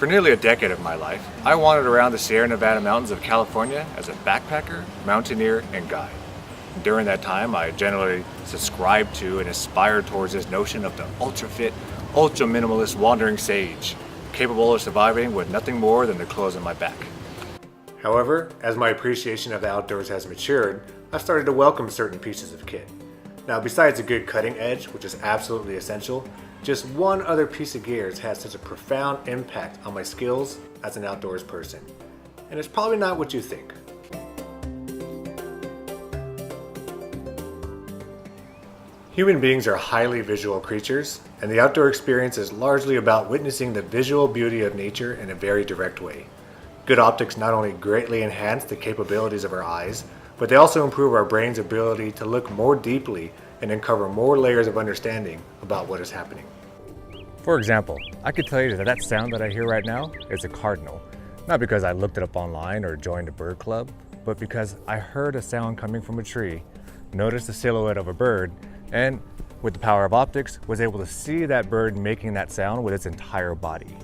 For nearly a decade of my life, I wandered around the Sierra Nevada mountains of California as a backpacker, mountaineer, and guide. During that time, I generally subscribed to and aspired towards this notion of the ultra-fit, ultra-minimalist wandering sage, capable of surviving with nothing more than the clothes on my back. However, as my appreciation of the outdoors has matured, I've started to welcome certain pieces of kit. Now, besides a good cutting edge, which is absolutely essential, just one other piece of gear has had such a profound impact on my skills as an outdoors person. And it's probably not what you think. Human beings are highly visual creatures, and the outdoor experience is largely about witnessing the visual beauty of nature in a very direct way. Good optics not only greatly enhance the capabilities of our eyes, but they also improve our brain's ability to look more deeply and uncover more layers of understanding about what is happening. For example, I could tell you that that sound that I hear right now is a cardinal. Not because I looked it up online or joined a bird club, but because I heard a sound coming from a tree, noticed the silhouette of a bird, and with the power of optics, was able to see that bird making that sound with its entire body.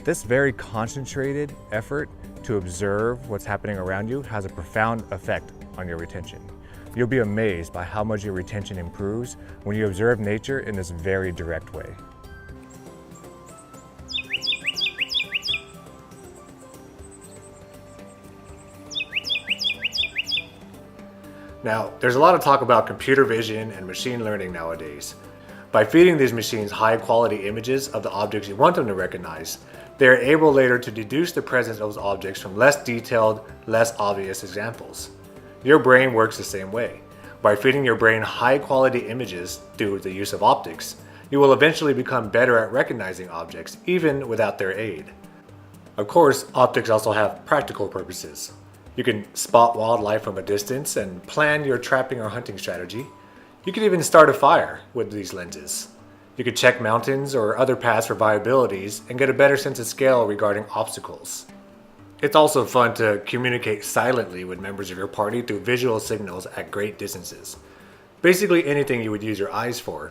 This very concentrated effort to observe what's happening around you has a profound effect on your retention. You'll be amazed by how much your retention improves when you observe nature in this very direct way. Now, there's a lot of talk about computer vision and machine learning nowadays. By feeding these machines high-quality images of the objects you want them to recognize, they are able later to deduce the presence of those objects from less detailed, less obvious examples. Your brain works the same way. By feeding your brain high-quality images through the use of optics, you will eventually become better at recognizing objects, even without their aid. Of course, optics also have practical purposes. You can spot wildlife from a distance and plan your trapping or hunting strategy. You can even start a fire with these lenses. You could check mountains or other paths for viabilities and get a better sense of scale regarding obstacles. It's also fun to communicate silently with members of your party through visual signals at great distances. Basically anything you would use your eyes for,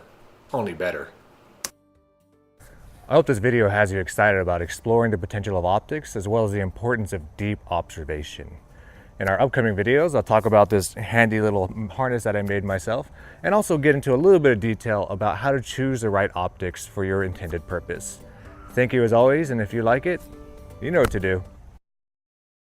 only better. I hope this video has you excited about exploring the potential of optics as well as the importance of deep observation. In our upcoming videos, I'll talk about this handy little harness that I made myself and also get into a little bit of detail about how to choose the right optics for your intended purpose. Thank you as always, and if you like it, you know what to do.